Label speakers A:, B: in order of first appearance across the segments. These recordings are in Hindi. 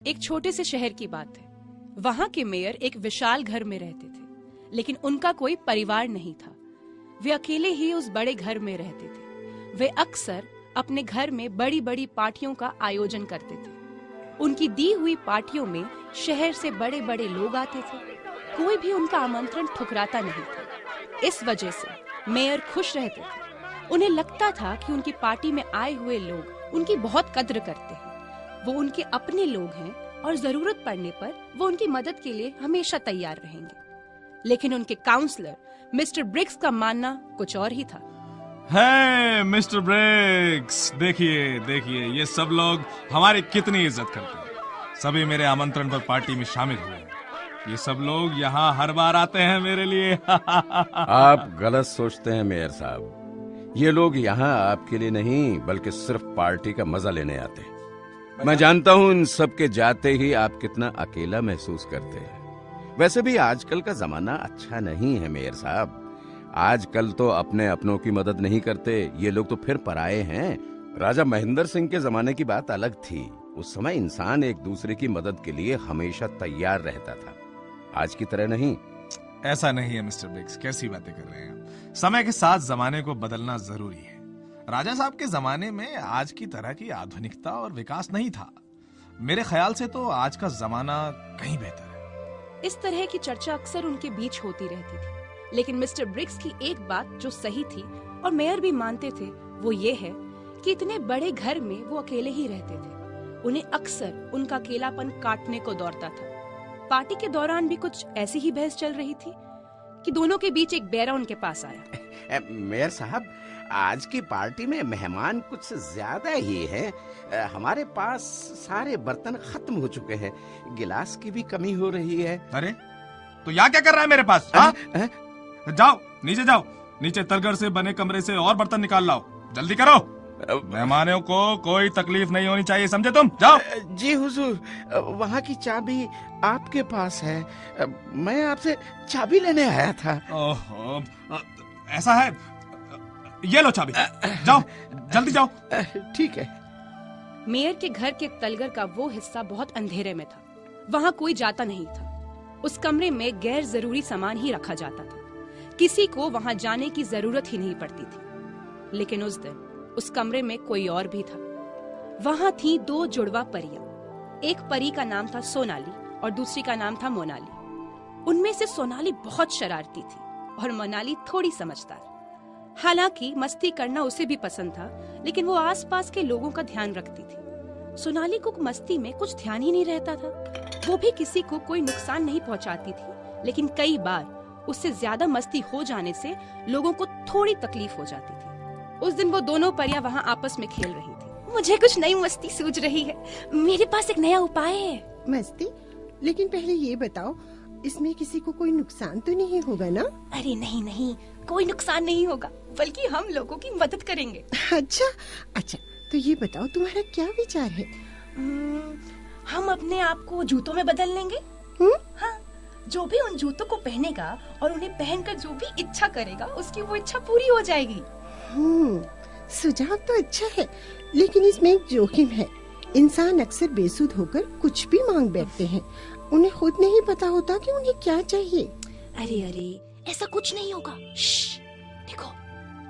A: एक छोटे से शहर की बात है। वहां के मेयर एक विशाल घर में रहते थे, लेकिन उनका कोई परिवार नहीं था। वे अकेले ही उस बड़े घर में रहते थे। वे अक्सर अपने घर में बड़ी बड़ी पार्टियों का आयोजन करते थे। उनकी दी हुई पार्टियों में शहर से बड़े बड़े लोग आते थे। कोई भी उनका आमंत्रण ठुकराता नहीं था। इस वजह से मेयर खुश रहते थे। उन्हें लगता था कि उनकी पार्टी में आए हुए लोग उनकी बहुत कद्र करते हैं। वो उनके अपने लोग हैं और जरूरत पड़ने पर वो उनकी मदद के लिए हमेशा तैयार रहेंगे। लेकिन उनके काउंसलर मिस्टर ब्रिग्स का मानना कुछ और ही था।
B: हे मिस्टर ब्रिग्स, देखिए देखिए ये सब लोग हमारी कितनी इज्जत करते हैं। सभी मेरे आमंत्रण पर पार्टी में शामिल हुए हैं। ये सब लोग यहाँ हर बार आते हैं मेरे लिए।
C: आप गलत सोचते हैं मेयर साहब। ये लोग यहाँ आपके लिए नहीं बल्कि सिर्फ पार्टी का मजा लेने आते हैं। मैं जानता हूँ इन सब के जाते ही आप कितना अकेला महसूस करते हैं। वैसे भी आजकल का जमाना अच्छा नहीं है मेयर साहब। आजकल तो अपने अपनों की मदद नहीं करते, ये लोग तो फिर पराये हैं। राजा महेंद्र सिंह के जमाने की बात अलग थी। उस समय इंसान एक दूसरे की मदद के लिए हमेशा तैयार रहता था, आज की तरह नहीं।
B: ऐसा नहीं है मिस्टर ब्रिग्स, कैसी बातें कर रहे हैं। समय के साथ जमाने को बदलना जरूरी है। राजा साहब के जमाने में आज की तरह की आधुनिकता और विकास नहीं था। मेरे ख्याल से तो आज का जमाना कहीं बेहतर है।
A: इस तरह की चर्चा अक्सर उनके बीच होती रहती थी। लेकिन मिस्टर ब्रिग्स की एक बात जो सही थी और मेयर भी मानते थे, वो ये है कि इतने बड़े घर में वो अकेले ही रहते थे। उन्हें अक्सर उनका अकेलापन काटने को दौड़ता था। पार्टी के दौरान भी कुछ ऐसी ही बहस चल रही थी कि दोनों के बीच एक बेरा उनके पास आया।
C: मेयर साहब, आज की पार्टी में मेहमान कुछ ज्यादा ही हैं। हमारे पास सारे बर्तन खत्म हो चुके हैं, गिलास की भी कमी हो रही है।
B: अरे तो यहाँ क्या कर रहा है मेरे पास? जाओ नीचे जाओ, नीचे तलगर से बने कमरे से और बर्तन निकाल लाओ, जल्दी करो। मेहमानों को कोई तकलीफ नहीं होनी चाहिए, समझे तुम? जाओ।
C: जी हुजूर, वहाँ की चाबी आपके पास है। मैं आपसे चाबी लेने आया था।
B: ओहो, ऐसा है, ये लो चाबी। जाओ जल्दी जाओ।
C: ठीक है।
A: मेयर के घर के तलगर का वो हिस्सा बहुत अंधेरे में था। वहाँ कोई जाता नहीं था। उस कमरे में गैर जरूरी सामान ही रखा जाता था। किसी को वहाँ जाने की जरूरत ही नहीं पड़ती थी। लेकिन उस दिन उस कमरे में कोई और भी था। वहाँ थी दो जुड़वा परियां। एक परी का नाम था सोनाली और दूसरी का नाम था मोनाली। उनमें से सोनाली बहुत शरारती थी और मोनाली थोड़ी समझदार। हालांकि मस्ती करना उसे भी पसंद था, लेकिन वो आसपास के लोगों का ध्यान रखती थी। सोनाली को मस्ती में कुछ ध्यान ही नहीं रहता था। वो भी किसी को कोई नुकसान नहीं पहुंचाती थी, लेकिन कई बार उससे ज्यादा मस्ती हो जाने से लोगों को थोड़ी तकलीफ हो जाती थी। उस दिन वो दोनों परियां वहाँ आपस में खेल रही थी। मुझे कुछ नई मस्ती सूझ रही है, मेरे पास एक नया उपाय है।
D: मस्ती? लेकिन पहले ये बताओ, इसमें किसी को कोई नुकसान तो नहीं होगा ना?
A: अरे नहीं नहीं, कोई नुकसान नहीं होगा, बल्कि हम लोगों की मदद करेंगे।
D: अच्छा अच्छा, तो ये बताओ तुम्हारा क्या विचार है?
A: हम अपने आप को जूतों में बदल लेंगे। हाँ, जो भी उन जूतों को पहनेगा और उन्हें पहनकर जो भी इच्छा करेगा, उसकी वो इच्छा पूरी हो जाएगी।
D: सुझाव तो अच्छा है, लेकिन इसमें एक जोखिम है। इंसान अक्सर बेसुध होकर कुछ भी मांग बैठते हैं। उन्हें खुद नहीं पता होता कि उन्हें क्या चाहिए।
A: अरे अरे, ऐसा कुछ नहीं होगा। देखो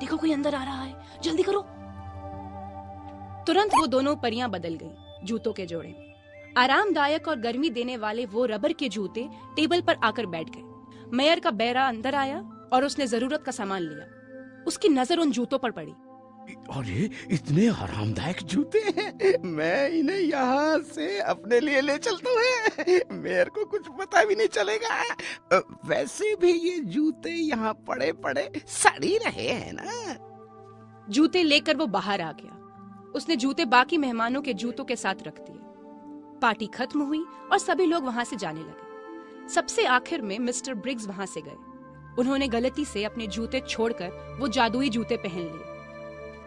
A: देखो, कोई अंदर आ रहा है, जल्दी करो। तुरंत वो दोनों परियां बदल गईं, जूतों के जोड़े में। आरामदायक और गर्मी देने वाले वो रबर के जूते टेबल पर आकर बैठ गए। मेयर का बेरा अंदर आया और उसने जरूरत का सामान लिया। उसकी नजर उन जूतों पर पड़ी।
C: अरे इतने आरामदायक जूते हैं, मैं इन्हें यहाँ से अपने लिए ले चलता हूँ। मेरे को कुछ पता भी नहीं चलेगा। वैसे भी ये जूते यहाँ पड़े पड़े सड़ ही रहे हैं ना।
A: जूते लेकर वो बाहर आ गया। उसने जूते बाकी मेहमानों के जूतों के साथ रख दिए। पार्टी खत्म हुई और सभी लोग वहाँ से जाने लगे। सबसे आखिर में मिस्टर ब्रिग्स वहाँ से गए। उन्होंने गलती से अपने जूते छोड़कर वो जादुई जूते पहन लिए।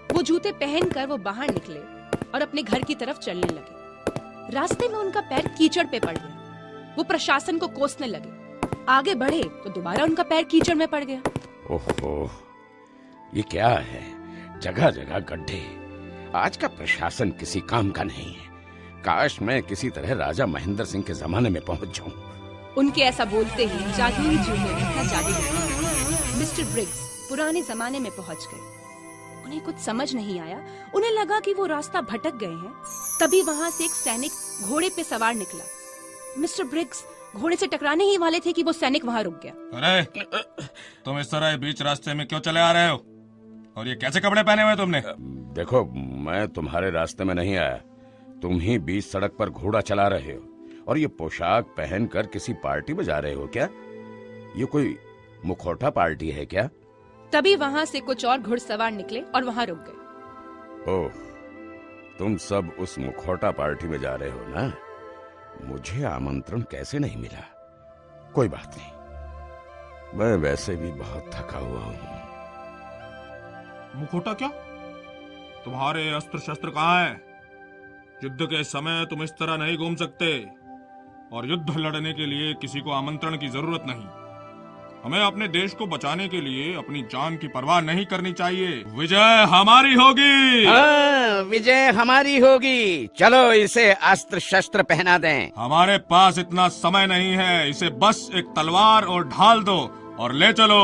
A: वो जूते पहनकर वो बाहर निकले और अपने घर की तरफ चलने लगे। रास्ते में उनका पैर कीचड़ पे पड़ गया। वो प्रशासन को कोसने लगे। आगे बढ़े तो दोबारा उनका पैर कीचड़ में पड़ गया।
C: ओहो, ये क्या है? जगह जगह गड्ढे। आज का प्रशासन किसी काम का नहीं है। काश मैं किसी तरह राजा महेंद्र सिंह के जमाने में पहुंच जाऊं।
A: उनके ऐसा बोलते ही जादुई जूते ने अपना जादू दिखाया। मिस्टर ब्रिग्स पुराने जमाने में पहुंच गए। उन्हें कुछ समझ नहीं आया। उन्हें लगा कि वो रास्ता भटक गए हैं। तभी वहाँ से एक सैनिक घोड़े पे सवार निकला। मिस्टर ब्रिग्स घोड़े से टकराने ही वाले थे कि वो सैनिक वहाँ रुक गया।
B: अरे तुम इस तरह बीच रास्ते में क्यों चले आ रहे हो? और ये कैसे कपड़े पहने हुए तुमने?
C: देखो, मैं तुम्हारे रास्ते में नहीं आया। तुम ही बीच सड़क पर घोड़ा चला रहे हो और ये पोशाक पहनकर किसी पार्टी में जा रहे हो क्या? ये कोई मुखौटा पार्टी है क्या?
A: तभी वहाँ से कुछ और घुड़सवार निकले और वहाँ रुक गए।
C: ओह, तुम सब उस मुखौटा पार्टी में जा रहे हो ना? मुझे आमंत्रण कैसे नहीं मिला? कोई बात नहीं, मैं वैसे भी बहुत थका हुआ हूँ।
B: मुखौटा क्या? तुम्हारे अस्त्र शस्त्र कहाँ हैं? युद्ध के समय तुम इस तरह नहीं घूम सकते। और युद्ध लड़ने के लिए किसी को आमंत्रण की जरूरत नहीं। हमें अपने देश को बचाने के लिए अपनी जान की परवाह नहीं करनी चाहिए। विजय हमारी होगी।
C: हाँ, विजय हमारी होगी। चलो इसे अस्त्र शस्त्र पहना दें।
B: हमारे पास इतना समय नहीं है। इसे बस एक तलवार और ढाल दो और ले चलो।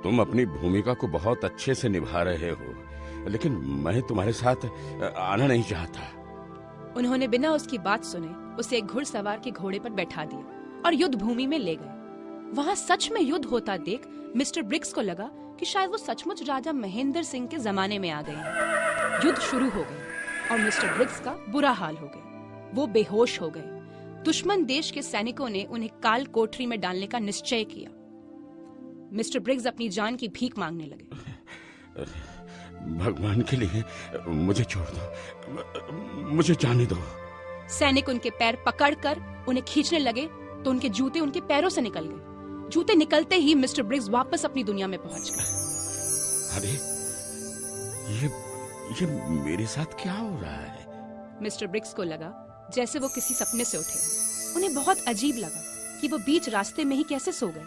C: तुम अपनी भूमिका को बहुत अच्छे से निभा रहे हो, लेकिन मैं तुम्हारे साथ आना नहीं चाहता।
A: उन्होंने बिना उसकी बात सुने उसे एक घुड़सवार के घोड़े पर बैठा दिया और युद्ध भूमि में ले गए। वहाँ सच में युद्ध होता देख मिस्टर ब्रिग्स को लगा कि शायद वो सचमुच राजा महेंद्र सिंह के जमाने में आ गए हैं। युद्ध शुरू हो गया और मिस्टर ब्रिग्स का बुरा हाल हो गया। वो बेहोश हो गए। दुश्मन देश के सैनिकों ने उन्हें काल कोठरी में डालने का निश्चय किया। मिस्टर ब्रिग्स अपनी जान की भीख मांगने लगे।
C: भगवान के लिए मुझे छोड़ दो, मुझे जाने दो।
A: सैनिक उनके पैर पकड़कर उन्हें खींचने लगे तो उनके जूते उनके पैरों से निकल गए। जूते निकलते ही मिस्टर ब्रिग्स वापस अपनी दुनिया में पहुंच गए।
C: अरे ये मेरे साथ क्या हो रहा है?
A: मिस्टर ब्रिग्स को लगा जैसे वो किसी सपने से उठे हों। उन्हें बहुत अजीब लगा कि वो बीच रास्ते में ही कैसे सो गए।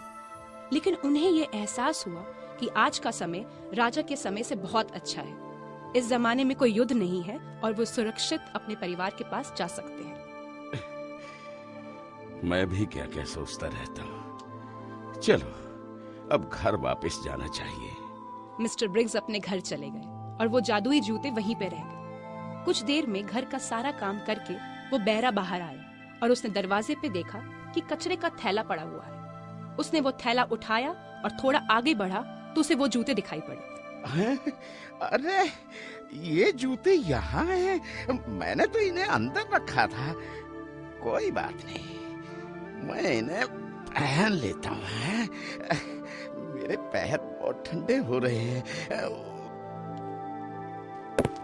A: लेकिन उन्हें ये एहसास हुआ कि आज का समय राजा के समय से बहुत अच्छा है। इस जमाने में कोई युद्ध नहीं है और वो सुरक्षित अपने परिवार के पास जा सकते हैं।
C: मैं भी क्या क्या सोचता रहता हूँ। चलो अब घर वापस जाना चाहिए।
A: मिस्टर ब्रिग्स अपने घर चले गए और वो जादुई जूते वहीं पे रह गए। कुछ देर में घर का सारा काम करके वो बहरा बाहर आया और उसने दरवाजे पे देखा कि कचरे का थैला पड़ा हुआ है। उसने वो थैला उठाया और थोड़ा आगे बढ़ा तो उसे वो जूते दिखाई पड़े।
C: अरे ये जूते यहाँ हैं। मैंने तो इन्हें अंदर रखा था। कोई बात नहीं, मैं इन्हें पहन लेता हूँ। मेरे पैर बहुत ठंडे हो रहे हैं।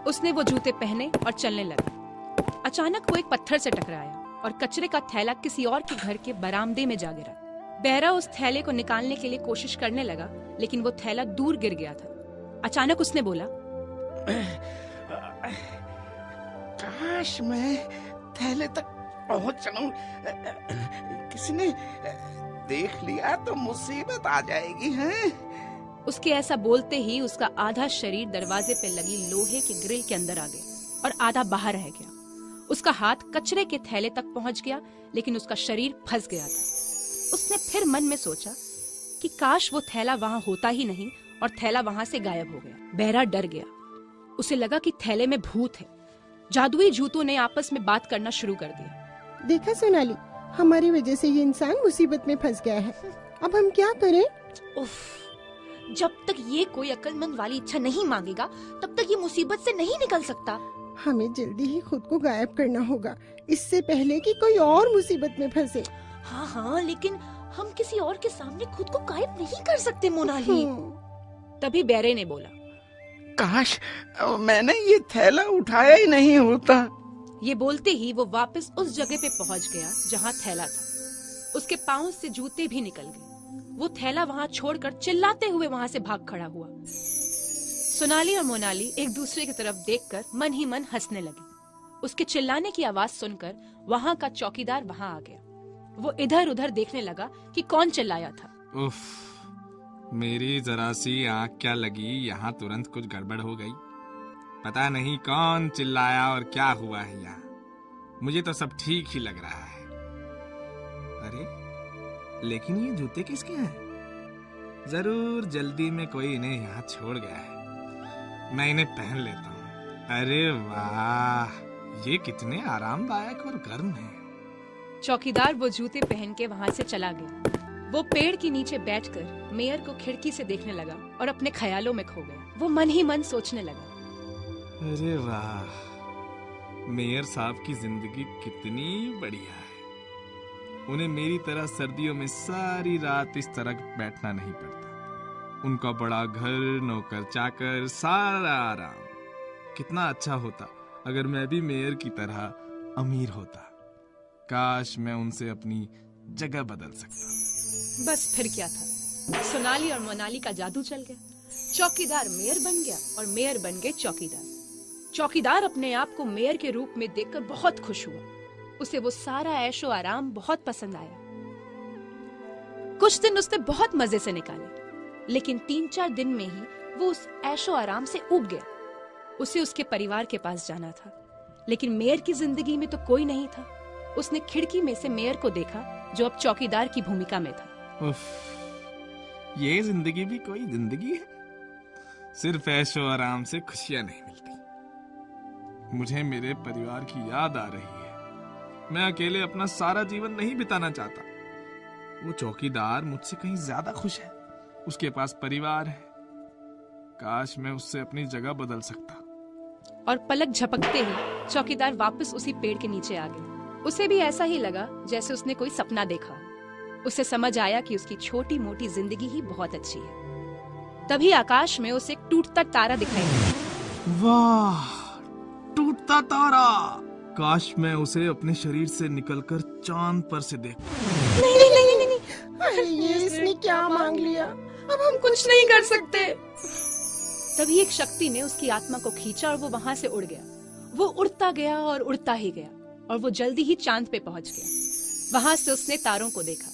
A: उसने वो जूते पहने और चलने लगा। अचानक वो एक पत्थर से टकराया और कचरे का थैला किसी और के घर के बरामदे में जा गिरा। बहरा उस थैले को निकालने के लिए कोशिश करने लगा, लेकिन वो थैला दूर गिर गया था। अचानक उसने बोला,
C: काश मैं थैले तक पहुंच जाऊं। किसी ने देख लिया तो मुसीबत आ जाएगी। हैं?
A: उसके ऐसा बोलते ही उसका आधा शरीर दरवाजे पे लगी लोहे के ग्रिल के अंदर आ गया और आधा बाहर रह गया। उसका हाथ कचरे के थैले तक पहुंच गया, लेकिन उसका शरीर फंस गया था। उसने फिर मन में सोचा कि काश वो थैला वहाँ होता ही नहीं और थैला वहाँ से गायब हो गया। बहरा डर गया। उसे लगा कि थैले में भूत है। जादुई जूतों ने आपस में बात करना शुरू कर दिया।
D: देखा सोनाली, हमारी वजह से ये इंसान मुसीबत में फंस गया है। अब हम क्या करें?
A: उफ, जब तक ये कोई अक्लमंद वाली इच्छा नहीं मांगेगा तब तक ये मुसीबत से नहीं निकल सकता।
D: हमें जल्दी ही खुद को गायब करना होगा, इससे पहले कि कोई और मुसीबत में फंसे।
A: हाँ, लेकिन हम किसी और के सामने खुद को गायब नहीं कर सकते मोनाली। तभी बैरे ने बोला,
C: काश मैंने ये थैला उठाया ही नहीं होता।
A: ये बोलते ही वो वापस उस जगह पे पहुंच गया जहाँ थैला था। उसके पाँव से जूते भी निकल गए। वो थैला वहाँ छोड़कर चिल्लाते हुए वहाँ से भाग खड़ा हुआ। सोनाली और मोनाली एक दूसरे की तरफ देखकर मन ही मन हंसने लगे। उसके चिल्लाने की आवाज सुनकर वहाँ का चौकीदार वहाँ आ गया। वो इधर उधर देखने लगा कि कौन चिल्लाया था।
B: उफ, मेरी जरा सी आँख क्या लगी, यहाँ तुरंत कुछ गड़बड़ हो गई। पता नहीं कौन चिल्लाया और क्या हुआ है यहाँ। मुझे तो सब ठीक ही लग रहा है। अरे लेकिन ये जूते किसके हैं? जरूर जल्दी में कोई इन्हें यहाँ छोड़ गया है। मैं इन्हें पहन लेता हूँ। अरे वाह, ये कितने आरामदायक और गर्म हैं।
A: चौकीदार वो जूते पहन के वहाँ से चला गया। वो पेड़ के नीचे बैठकर मेयर को खिड़की से देखने लगा और अपने ख्यालों में खो गया। वो मन ही मन सोचने लगा,
B: अरे वाह, मेयर साहब की जिंदगी कितनी बढ़िया है। उन्हें मेरी तरह सर्दियों में सारी रात इस तरह बैठना नहीं पड़ता। उनका बड़ा घर, नौकर चाकर, सारा आराम। कितना अच्छा होता अगर मैं भी मेयर की तरह अमीर होता। काश मैं उनसे अपनी जगह बदल सकता।
A: बस फिर क्या था, सोनाली और मोनाली का जादू चल गया। चौकीदार मेयर बन गया और मेयर बन गए चौकीदार। चौकीदार अपने आप को मेयर के रूप में देखकर बहुत खुश हुआ। उसे वो सारा ऐशो आराम बहुत पसंद आया। कुछ दिन उसने बहुत मजे से निकाले, लेकिन 3-4 दिन में ही वो उस ऐशो आराम से ऊब गया। उसे उसके परिवार के पास जाना था, लेकिन मेयर की जिंदगी में तो कोई नहीं था। उसने खिड़की में से मेयर को देखा, जो अब चौकीदार की भूमिका में था।
B: उफ, ये जिंदगी भी कोई जिंदगी है? सिर्फ ऐशो आराम से खुशियां नहीं मिलती। मुझे मेरे परिवार की याद आ रही है। मैं अकेले अपना सारा जीवन नहीं बिताना चाहता। वो चौकीदार मुझसे कहीं ज्यादा खुश है। उसके पास परिवार है। काश मैं उससे अपनी जगह बदल सकता।
A: और पलक झपकते ही चौकीदार वापस उसी पेड़ के नीचे आ गया। उसे भी ऐसा ही लगा जैसे उसने कोई सपना देखा। उसे समझ आया कि उसकी छोटी मोटी जिंदगी ही बहुत अच्छी है। तभी आकाश में उसे एक टूटता तारा दिखाई दिया।
B: वाह, टूटता तारा! काश मैं उसे अपने शरीर से निकलकर चांद पर से देख।
D: नहीं। अरे ये इसने क्या मांग लिया? अब हम कुछ नहीं कर सकते।
A: तभी एक शक्ति ने उसकी आत्मा को खींचा और वो वहां से उड़ गया। वो उड़ता गया और उड़ता ही गया और वो जल्दी ही चांद पे पहुंच गया। वहां से उसने तारों को देखा।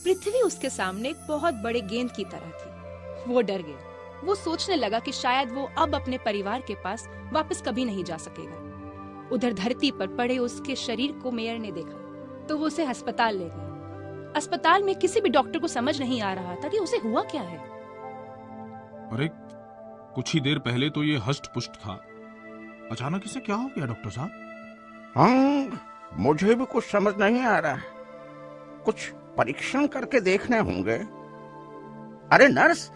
A: पृथ्वी उसके सामने एक बहुत बड़े गेंद की तरह थी। वो डर गया। वो सोचने लगा कि शायद वो अब अपने परिवार के पास वापस कभी नहीं जा सकेगा। उधर धरती पर पड़े उसके शरीर को मेयर ने देखा तो वो उसे अस्पताल ले गया। अस्पताल में किसी भी डॉक्टर को समझ नहीं आ रहा था कि उसे हुआ क्या है।
B: अरे कुछ ही देर पहले तो ये हष्ट पुष्ट था, अचानक इसे क्या हो गया डॉक्टर साहब?
E: हाँ, मुझे भी कुछ समझ नहीं आ रहा है। कुछ परीक्षण करके देखने होंगे। अरे नर्स,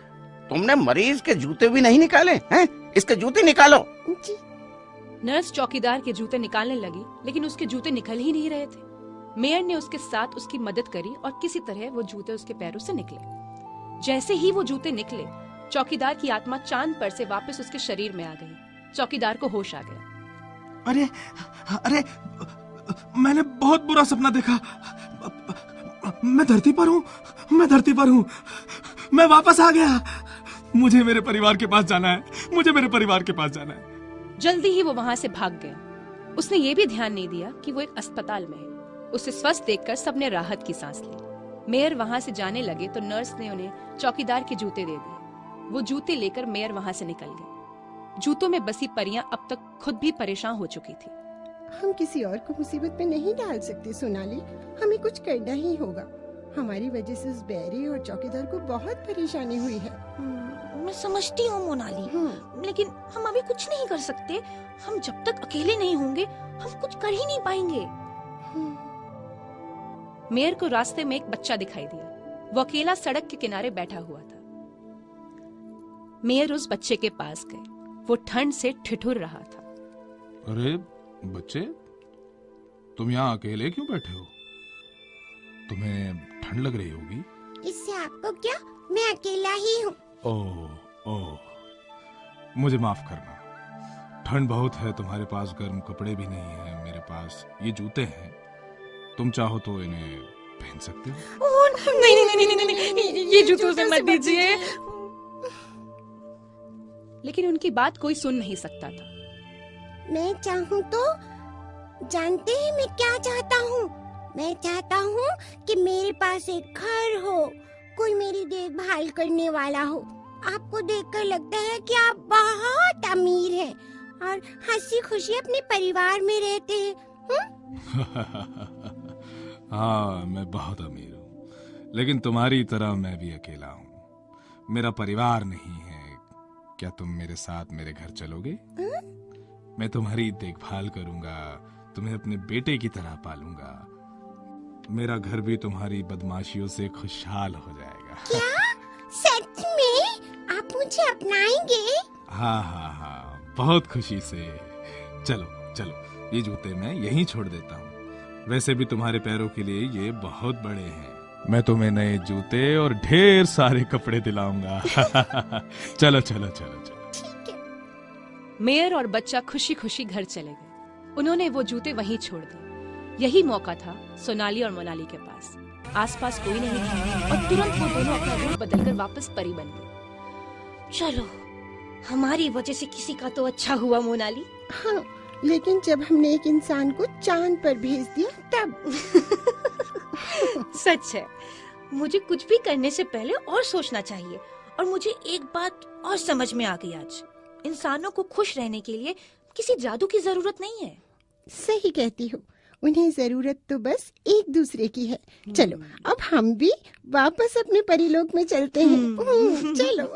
E: तुमने मरीज के जूते भी नहीं निकाले हैं? इसके जूते निकालो।
D: जी।
A: नर्स चौकीदार के जूते निकालने लगी, लेकिन उसके जूते निकल ही नहीं रहे थे। मेयर ने उसके साथ उसकी मदद करी और किसी तरह वो जूते उसके पैरों से निकले। जैसे ही वो जूते निकले, चौकीदार की आत्मा चांद पर से वापस उसके शरीर में आ गई। चौकीदार को होश आ गया।
B: अरे अरे, मैंने बहुत बुरा सपना देखा। मैं धरती पर हूँ। मैं वापस आ गया। मुझे मेरे परिवार के पास जाना है।
A: जल्दी ही वो वहां से भाग गया। उसने ये भी ध्यान नहीं दिया कि वो एक अस्पताल में है। उसे स्वस्थ देखकर सबने राहत की सांस ली। मेयर वहां से जाने लगे तो नर्स ने उन्हें चौकीदार के जूते दे दिए। वो जूते लेकर मेयर वहां से निकल गए। जूतों में बसी परियां अब तक खुद भी परेशान हो चुकी थी।
D: हम किसी और को मुसीबत में नहीं डाल सकते सोनाली। हमें कुछ करना ही होगा। हमारी वजह से उस बैरी और चौकीदार को बहुत परेशानी हुई है।
F: मैं समझती हूँ मोनाली, लेकिन हम अभी कुछ नहीं कर सकते। हम जब तक अकेले नहीं होंगे, हम कुछ कर ही नहीं पाएंगे।
A: मेयर को रास्ते में एक बच्चा दिखाई दिया। वो अकेला सड़क के किनारे बैठा हुआ था। मेयर उस बच्चे के पास गए। वो ठंड से ठिठुर रहा था।
B: अरे बच्चे, तुम यहाँ अकेले क्यों बैठे हो? तुम्हें ठंड लग रही होगी।
F: इससे आपको क्या, मैं अकेला ही हूँ।
B: ओह, मुझे माफ करना। ठंड बहुत है, तुम्हारे पास गर्म कपड़े भी नहीं है। मेरे पास ये जूते हैं, तुम चाहो तो इन्हें पहन सकते हो।
A: नहीं, ये जूतों से मत दीजिए। लेकिन उनकी बात कोई सुन नहीं सकता था।
F: मैं चाहूँ तो, जानते हैं मैं क्या चाहता हूँ? मैं चाहता हूँ कि मेरे पास एक घर हो, कोई मेरी देखभाल करने वाला हो। आपको देखकर लगता है कि आप बहुत अमीर हैं और हंसी खुशी अपने परिवार में रहते हैं।
B: हाँ, मैं बहुत अमीर हूँ, लेकिन तुम्हारी तरह मैं भी अकेला हूँ। मेरा परिवार नहीं है। क्या तुम मेरे साथ मेरे घर चलोगे? मैं तुम्हारी देखभाल करूंगा, तुम्हें अपने बेटे की तरह पालूंगा। मेरा घर भी तुम्हारी बदमाशियों से खुशहाल हो जाएगा।
F: क्या सच में आप मुझे अपनाएंगे?
B: हाँ हाँ हाँ, बहुत खुशी से। चलो चलो, ये जूते मैं यहीं छोड़ देता हूँ। वैसे भी तुम्हारे पैरों के लिए ये बहुत बड़े हैं। मैं तुम्हें नए जूते और ढेर सारे कपड़े दिलाऊंगा। चलो चलो चलो चलो।
A: मेयर और बच्चा खुशी खुशी घर चले गए। उन्होंने वो जूते वहीं छोड़ दिए। यही मौका था सोनाली और मोनाली के पास। आसपास कोई नहीं था और तुरंत वो दोनों अपना रूप बदलकर वापस परी बन गए।
F: चलो, हमारी वजह से किसी का तो अच्छा हुआ मोनाली।
D: हाँ, लेकिन जब हमने एक इंसान को चांद पर भेज दिया तब।
F: सच है, मुझे कुछ भी करने से पहले और सोचना चाहिए। और मुझे एक बात और समझ में आ गई आज, इंसानों को खुश रहने के लिए किसी जादू की जरूरत नहीं है।
D: सही कहती हो, उन्हें जरूरत तो बस एक दूसरे की है। चलो, अब हम भी वापस अपने परीलोक में चलते हैं। चलो।